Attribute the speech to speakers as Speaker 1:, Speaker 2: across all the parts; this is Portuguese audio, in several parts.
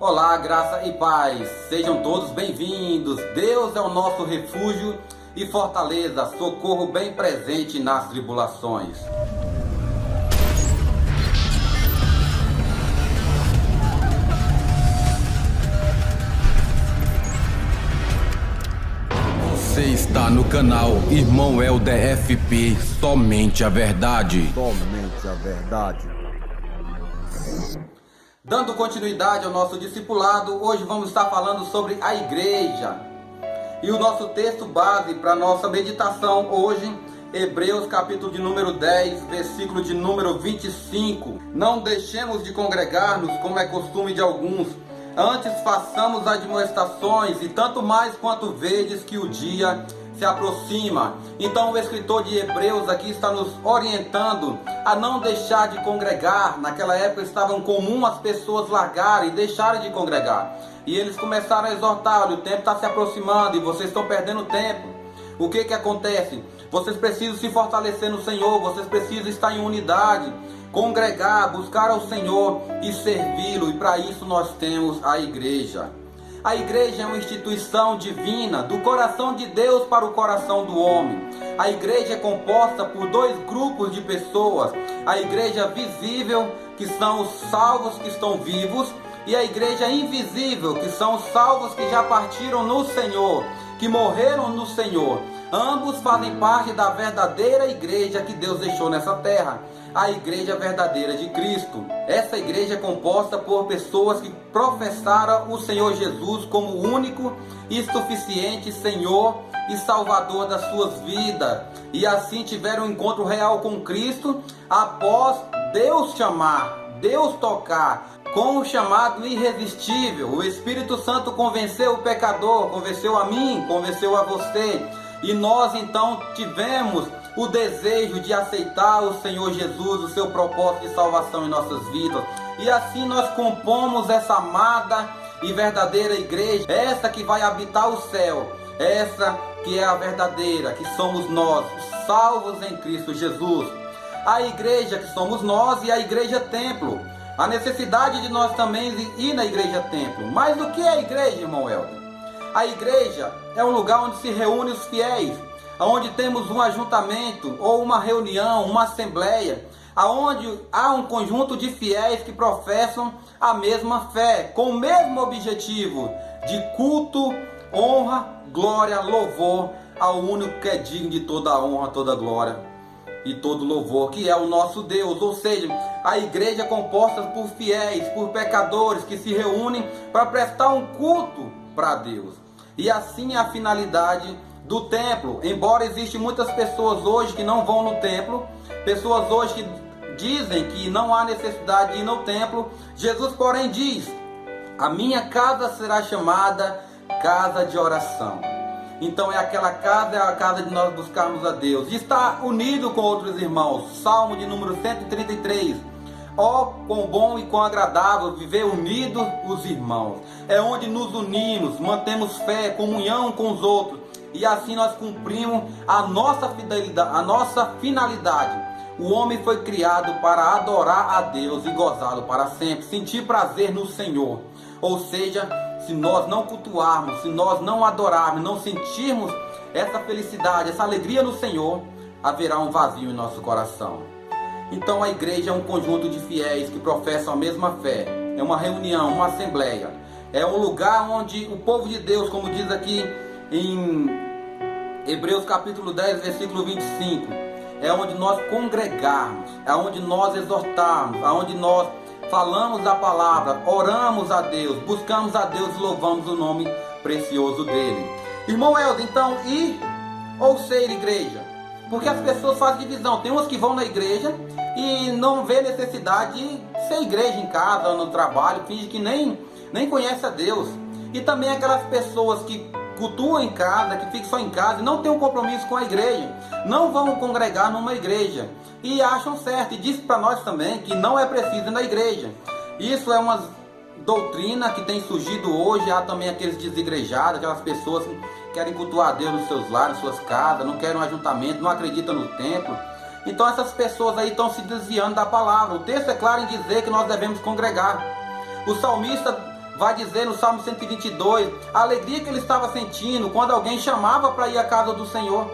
Speaker 1: Olá, graça e paz, sejam todos bem-vindos. Deus é o nosso refúgio e fortaleza, socorro bem presente nas tribulações. Você está no canal Irmão Helder FP, somente a verdade.
Speaker 2: Somente a verdade.
Speaker 1: Dando continuidade ao nosso discipulado, hoje vamos estar falando sobre a igreja. E o nosso texto base para a nossa meditação hoje, Hebreus capítulo de número 10, versículo de número 25. Não deixemos de congregar-nos como é costume de alguns, antes façamos admoestações, e tanto mais quanto vedes que o dia se aproxima. Então o escritor de Hebreus aqui está nos orientando a não deixar de congregar. Naquela época estava comum as pessoas largarem e deixarem de congregar. E eles começaram a exortar: olha, o tempo está se aproximando e vocês estão perdendo tempo. O que acontece? Vocês precisam se fortalecer no Senhor, vocês precisam estar em unidade, congregar, buscar ao Senhor e servi-lo. E para isso nós temos a igreja. A igreja é uma instituição divina, do coração de Deus para o coração do homem. A igreja é composta por dois grupos de pessoas: a igreja visível, que são os salvos que estão vivos, e a igreja invisível, que são os salvos que já partiram no Senhor, que morreram no Senhor. Ambos fazem parte da verdadeira igreja que Deus deixou nessa terra, a igreja verdadeira de Cristo. Essa igreja é composta por pessoas que professaram o Senhor Jesus como o único e suficiente Senhor e Salvador das suas vidas, e assim tiveram um encontro real com Cristo após Deus chamar, Deus tocar, com o chamado irresistível. O Espírito Santo convenceu o pecador, convenceu a mim, convenceu a você, e nós então tivemos o desejo de aceitar o Senhor Jesus, o seu propósito de salvação em nossas vidas. E assim nós compomos essa amada e verdadeira igreja, essa que vai habitar o céu, essa que é a verdadeira, que somos nós, os salvos em Cristo Jesus. A igreja que somos nós e a igreja templo. A necessidade de nós também ir na igreja templo. Mas o que é a igreja, irmão Helder? A igreja é um lugar onde se reúnem os fiéis, onde temos um ajuntamento ou uma reunião, uma assembleia, onde há um conjunto de fiéis que professam a mesma fé, com o mesmo objetivo de culto, honra, glória, louvor ao único que é digno de toda a honra, toda a glória e todo louvor, que é o nosso Deus. Ou seja, a igreja é composta por fiéis, por pecadores que se reúnem para prestar um culto para Deus. E assim é a finalidade do templo. Embora existem muitas pessoas hoje que não vão no templo, pessoas hoje que dizem que não há necessidade de ir no templo, Jesus porém diz: a minha casa será chamada casa de oração. Então aquela casa é a casa de nós buscarmos a Deus e estar unido com outros irmãos. Salmo de número 133. Ó, quão bom e quão agradável viver unidos os irmãos. É onde nos unimos, mantemos fé, comunhão com os outros, e assim nós cumprimos a nossa fidelidade, a nossa finalidade. O homem foi criado para adorar a Deus e gozá-lo para sempre, sentir prazer no Senhor. Ou seja, se nós não cultuarmos, se nós não adorarmos, não sentirmos essa felicidade, essa alegria no Senhor, haverá um vazio em nosso coração. Então a igreja é um conjunto de fiéis que professam a mesma fé. É uma reunião, uma assembleia. É um lugar onde o povo de Deus, como diz aqui em Hebreus capítulo 10, versículo 25, é onde nós congregarmos, é onde nós exortarmos, é onde nós falamos a palavra, oramos a Deus, buscamos a Deus e louvamos o nome precioso dele. Irmão Helder, então, ir ou ser igreja? Porque as pessoas fazem divisão. Tem uns que vão na igreja e não vê necessidade de ser igreja em casa ou no trabalho, finge que nem conhece a Deus. E também aquelas pessoas que cultuam em casa, que ficam só em casa e não tem um compromisso com a igreja, não vão congregar numa igreja e acham certo, e diz para nós também que não é preciso ir na igreja. Isso é uma doutrina que tem surgido hoje. Há também aqueles desigrejados, aquelas pessoas que querem cultuar a Deus nos seus lares, nas suas casas, não querem um ajuntamento, não acreditam no templo. Então essas pessoas aí estão se desviando da palavra. O texto é claro em dizer que nós devemos congregar. O salmista vai dizer no Salmo 122, a alegria que ele estava sentindo quando alguém chamava para ir à casa do Senhor.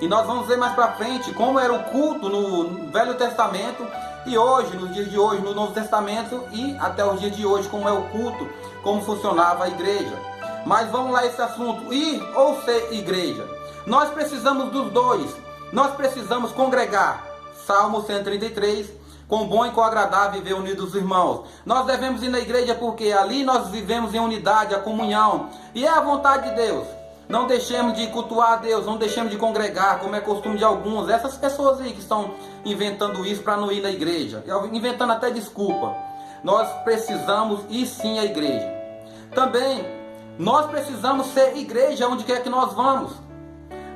Speaker 1: E nós vamos ver mais para frente como era o culto no Velho Testamento e hoje, nos dias de hoje, no Novo Testamento e até os dias de hoje, como é o culto, como funcionava a igreja. Mas vamos lá esse assunto, ir ou ser igreja. Nós precisamos dos dois, nós precisamos congregar. Salmo 133, com bom e com agradável viver unidos os irmãos. Nós devemos ir na igreja porque ali nós vivemos em unidade, a comunhão. E é a vontade de Deus. Não deixemos de cultuar a Deus, não deixemos de congregar, como é costume de alguns. Essas pessoas aí que estão inventando isso para não ir na igreja, inventando até desculpa. Nós precisamos ir sim à igreja. Também, nós precisamos ser igreja onde quer que nós vamos.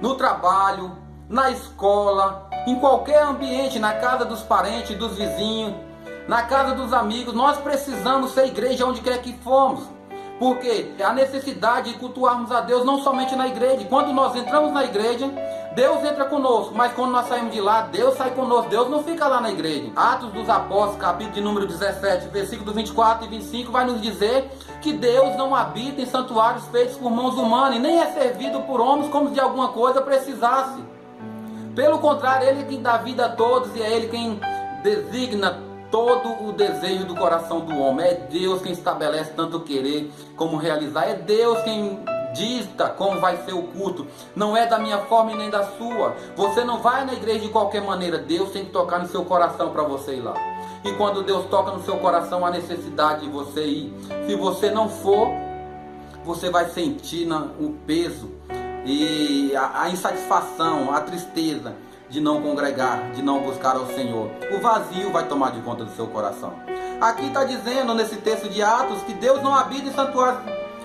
Speaker 1: No trabalho, na escola, em qualquer ambiente, na casa dos parentes, dos vizinhos, na casa dos amigos. Nós precisamos ser igreja onde quer que formos. Porque a necessidade de cultuarmos a Deus não somente na igreja. Quando nós entramos na igreja, Deus entra conosco. Mas quando nós saímos de lá, Deus sai conosco. Deus não fica lá na igreja. Atos dos Apóstolos, capítulo de número 17, versículos 24 e 25, vai nos dizer que Deus não habita em santuários feitos por mãos humanas, e nem é servido por homens como se de alguma coisa precisasse. Pelo contrário, Ele é quem dá vida a todos, e é Ele quem designa todo o desejo do coração do homem. É Deus quem estabelece tanto querer como realizar. É Deus quem dita como vai ser o culto. Não é da minha forma e nem da sua. Você não vai na igreja de qualquer maneira. Deus tem que tocar no seu coração para você ir lá. E quando Deus toca no seu coração, há necessidade de você ir. Se você não for, você vai sentir o peso e a insatisfação, a tristeza de não congregar, de não buscar ao Senhor. O vazio vai tomar de conta do seu coração. Aqui está dizendo nesse texto de Atos que Deus não habita em santuários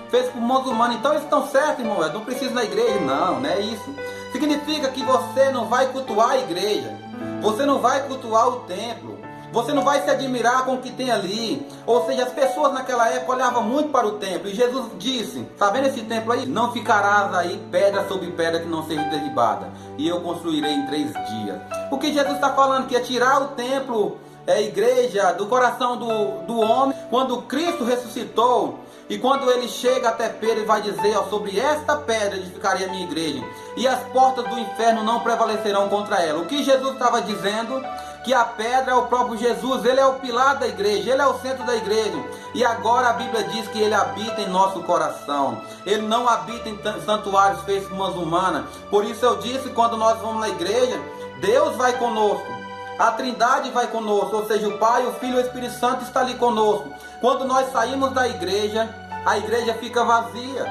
Speaker 1: feitos por mãos humanas. Então eles estão certos, irmão. Não precisa ir na igreja. Não é isso. Significa que você não vai cultuar a igreja. Você não vai cultuar o templo. Você não vai se admirar com o que tem ali. Ou seja, as pessoas naquela época olhavam muito para o templo. E Jesus disse, está vendo esse templo aí? Não ficarás aí pedra sobre pedra que não seja derribada. E eu construirei em 3 dias. O que Jesus está falando? Que é tirar o templo, a igreja, do coração do homem. Quando Cristo ressuscitou, e quando ele chega até Pedro e vai dizer, sobre esta pedra edificaria a minha igreja, e as portas do inferno não prevalecerão contra ela. O que Jesus estava dizendo? Que a pedra é o próprio Jesus, ele é o pilar da igreja, ele é o centro da igreja. E agora a Bíblia diz que ele habita em nosso coração. Ele não habita em santuários feitos por mãos humanas. Por isso eu disse, quando nós vamos na igreja, Deus vai conosco. A Trindade vai conosco, ou seja, o Pai, o Filho e o Espírito Santo está ali conosco. Quando nós saímos da igreja, a igreja fica vazia.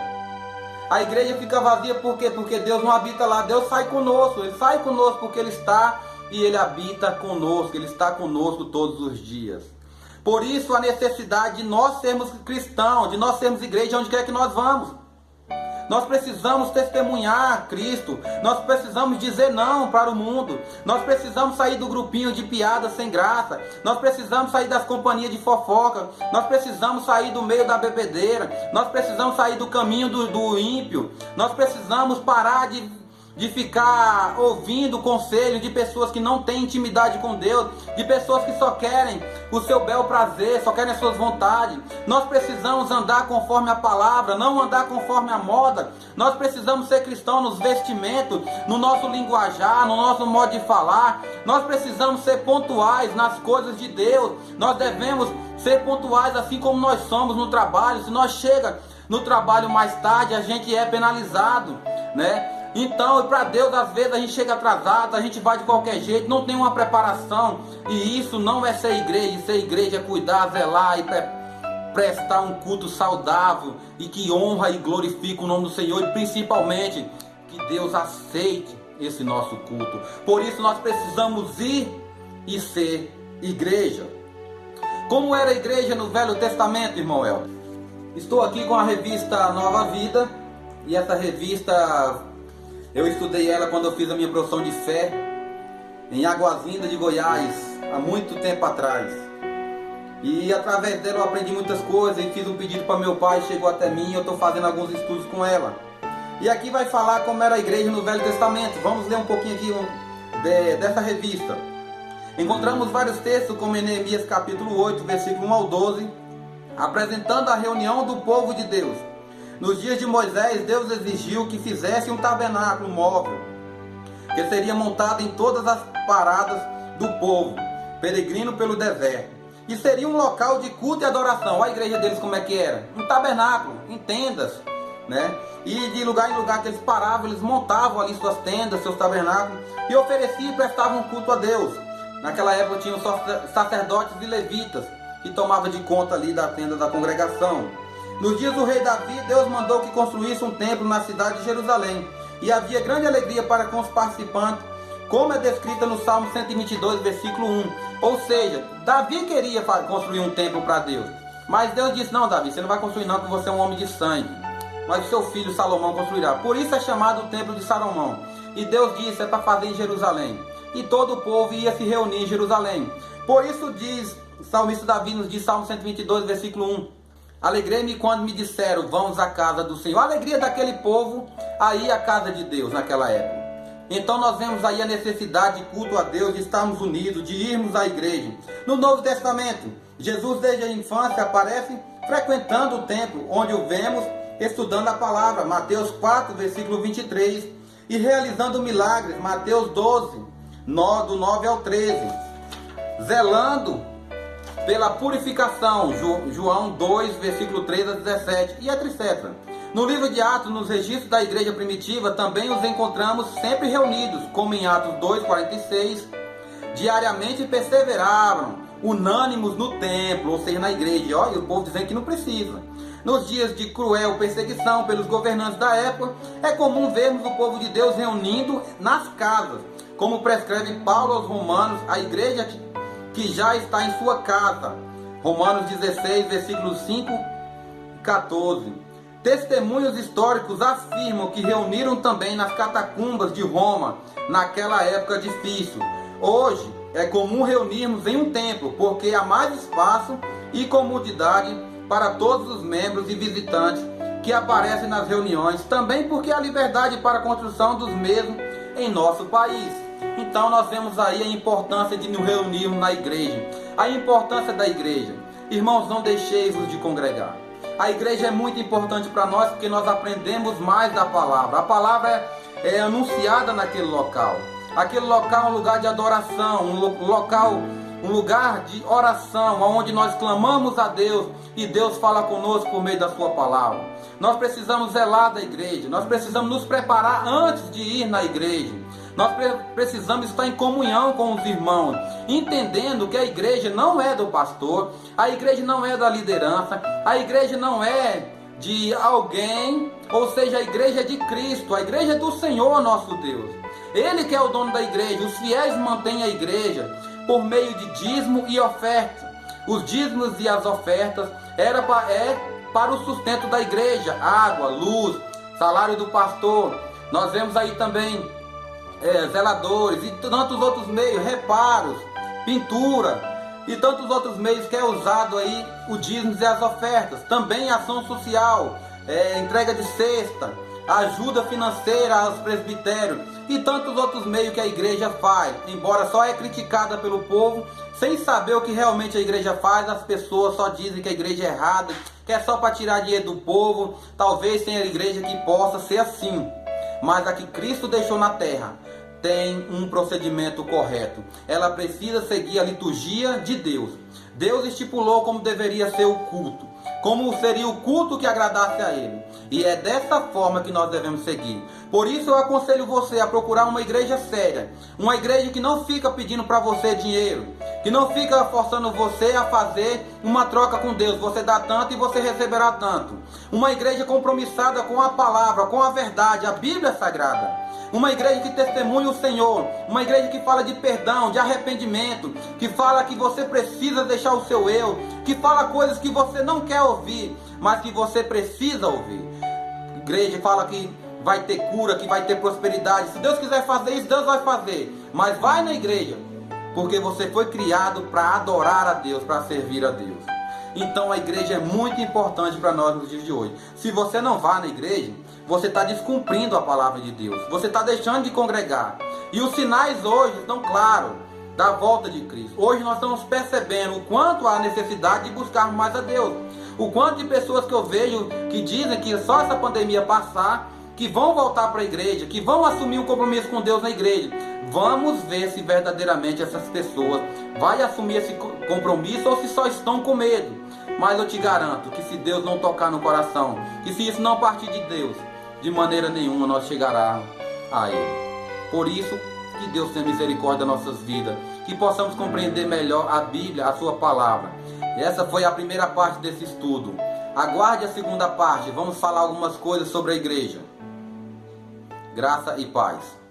Speaker 1: A igreja fica vazia por quê? Porque Deus não habita lá. Deus sai conosco. Ele sai conosco porque Ele está e Ele habita conosco. Ele está conosco todos os dias. Por isso a necessidade de nós sermos cristãos, de nós sermos igreja onde quer que nós vamos. Nós precisamos testemunhar Cristo. Nós precisamos dizer não para o mundo. Nós precisamos sair do grupinho de piadas sem graça. Nós precisamos sair das companhias de fofoca. Nós precisamos sair do meio da bebedeira. Nós precisamos sair do caminho do ímpio. Nós precisamos parar de ficar ouvindo conselhos de pessoas que não têm intimidade com Deus, de pessoas que só querem o seu bel prazer, só querem as suas vontades. Nós precisamos andar conforme a palavra, não andar conforme a moda. Nós precisamos ser cristãos nos vestimentos, no nosso linguajar, no nosso modo de falar. Nós precisamos ser pontuais nas coisas de Deus. Nós devemos ser pontuais assim como nós somos no trabalho. Se nós chega no trabalho mais tarde, a gente é penalizado, né? Então, para Deus, às vezes a gente chega atrasado, a gente vai de qualquer jeito, não tem uma preparação. E isso não é ser igreja. Ser igreja é cuidar, zelar e prestar um culto saudável e que honra e glorifica o nome do Senhor. E principalmente, que Deus aceite esse nosso culto. Por isso nós precisamos ir e ser igreja. Como era a igreja no Velho Testamento, irmão Elton? Estou aqui com a revista Nova Vida. E essa revista, eu estudei ela quando eu fiz a minha profissão de fé em Águas-Lindas de Goiás, há muito tempo atrás. E através dela eu aprendi muitas coisas e fiz um pedido para meu pai, chegou até mim e eu estou fazendo alguns estudos com ela. E aqui vai falar como era a igreja no Velho Testamento. Vamos ler um pouquinho aqui dessa revista. Encontramos vários textos como em Neemias capítulo 8, versículo 1 ao 12. apresentando a reunião do povo de Deus. Nos dias de Moisés, Deus exigiu que fizesse um tabernáculo móvel, que seria montado em todas as paradas do povo, peregrino pelo deserto. E seria um local de culto e adoração. Olha a igreja deles como é que era. Um tabernáculo, em tendas, né? E de lugar em lugar que eles paravam, eles montavam ali suas tendas, seus tabernáculos, e ofereciam e prestavam culto a Deus. Naquela época tinham só sacerdotes e levitas, que tomavam de conta ali da tenda da congregação. Nos dias do rei Davi, Deus mandou que construísse um templo na cidade de Jerusalém. E havia grande alegria para com os participantes, como é descrita no Salmo 122, versículo 1. Ou seja, Davi queria construir um templo para Deus. Mas Deus disse, não Davi, você não vai construir não, porque você é um homem de sangue. Mas o seu filho Salomão construirá. Por isso é chamado o templo de Salomão. E Deus disse, é para fazer em Jerusalém. E todo o povo ia se reunir em Jerusalém. Por isso diz, o salmista Davi nos diz, Salmo 122, versículo 1. Alegrei-me quando me disseram, vamos à casa do Senhor. A alegria daquele povo, aí a casa de Deus naquela época. Então nós vemos aí a necessidade de culto a Deus, de estarmos unidos, de irmos à igreja. No Novo Testamento, Jesus desde a infância aparece frequentando o templo, onde o vemos estudando a palavra, Mateus 4, versículo 23, e realizando milagres, Mateus 12, do 9 ao 13, zelando pela purificação, João 2, versículo 3 a 17, e etc. No livro de Atos, nos registros da igreja primitiva, também os encontramos sempre reunidos, como em Atos 2, 46, diariamente perseveravam, unânimes no templo, ou seja, na igreja. E olha, o povo dizendo que não precisa. Nos dias de cruel perseguição pelos governantes da época, é comum vermos o povo de Deus reunindo nas casas, como prescreve Paulo aos Romanos, a igreja que já está em sua casa. Romanos 16, versículos 5 e 14. Testemunhos históricos afirmam que reuniram também nas catacumbas de Roma, naquela época difícil. Hoje é comum reunirmos em um templo, porque há mais espaço e comodidade para todos os membros e visitantes que aparecem nas reuniões, também porque há liberdade para a construção dos mesmos em nosso país. Então nós vemos aí a importância de nos reunirmos na igreja, a importância da igreja. Irmãos, não deixeis-vos de congregar. A igreja é muito importante para nós, porque nós aprendemos mais da palavra. A palavra é anunciada naquele local. Aquele local é um lugar de adoração, um lugar de oração, onde nós clamamos a Deus e Deus fala conosco por meio da sua palavra. Nós precisamos zelar da igreja, nós precisamos nos preparar antes de ir na igreja. Nós precisamos estar em comunhão com os irmãos, entendendo que a igreja não é do pastor, a igreja não é da liderança, a igreja não é de alguém, ou seja, a igreja é de Cristo, a igreja é do Senhor nosso Deus. Ele que é o dono da igreja. Os fiéis mantêm a igreja por meio de dízimo e oferta. Os dízimos e as ofertas é para o sustento da igreja, água, luz, salário do pastor. Nós vemos aí também zeladores e tantos outros meios, reparos, pintura e tantos outros meios que é usado aí o dízimo e as ofertas. Também ação social, entrega de cesta, ajuda financeira aos presbitérios e tantos outros meios que a igreja faz. Embora só é criticada pelo povo, sem saber o que realmente a igreja faz, as pessoas só dizem que a igreja é errada, que é só para tirar dinheiro do povo. Talvez tenha igreja que possa ser assim, mas a que Cristo deixou na terra tem um procedimento correto. Ela precisa seguir a liturgia de Deus. Deus estipulou como deveria ser o culto, como seria o culto que agradasse a Ele. E é dessa forma que nós devemos seguir. Por isso eu aconselho você a procurar uma igreja séria, uma igreja que não fica pedindo para você dinheiro, que não fica forçando você a fazer uma troca com Deus. Você dá tanto e você receberá tanto. Uma igreja compromissada com a palavra, com a verdade, a Bíblia Sagrada. Uma igreja que testemunha o Senhor, uma igreja que fala de perdão, de arrependimento, que fala que você precisa deixar o seu eu, que fala coisas que você não quer ouvir, mas que você precisa ouvir. Igreja fala que vai ter cura, que vai ter prosperidade. Se Deus quiser fazer isso, Deus vai fazer. Mas vai na igreja, porque você foi criado para adorar a Deus, para servir a Deus. Então a igreja é muito importante para nós nos dias de hoje. Se você não vai na igreja, você está descumprindo a palavra de Deus. Você está deixando de congregar. E os sinais hoje estão claros da volta de Cristo. Hoje nós estamos percebendo o quanto há necessidade de buscar mais a Deus. O quanto de pessoas que eu vejo que dizem que só essa pandemia passar, que vão voltar para a igreja, que vão assumir um compromisso com Deus na igreja. Vamos ver se verdadeiramente essas pessoas vão assumir esse compromisso ou se só estão com medo. Mas eu te garanto que se Deus não tocar no coração, que se isso não partir de Deus, de maneira nenhuma nós chegaremos a Ele. Por isso, que Deus tenha misericórdia das nossas vidas, que possamos compreender melhor a Bíblia, a sua palavra. Essa foi a primeira parte desse estudo. Aguarde a segunda parte, vamos falar algumas coisas sobre a igreja. Graça e paz.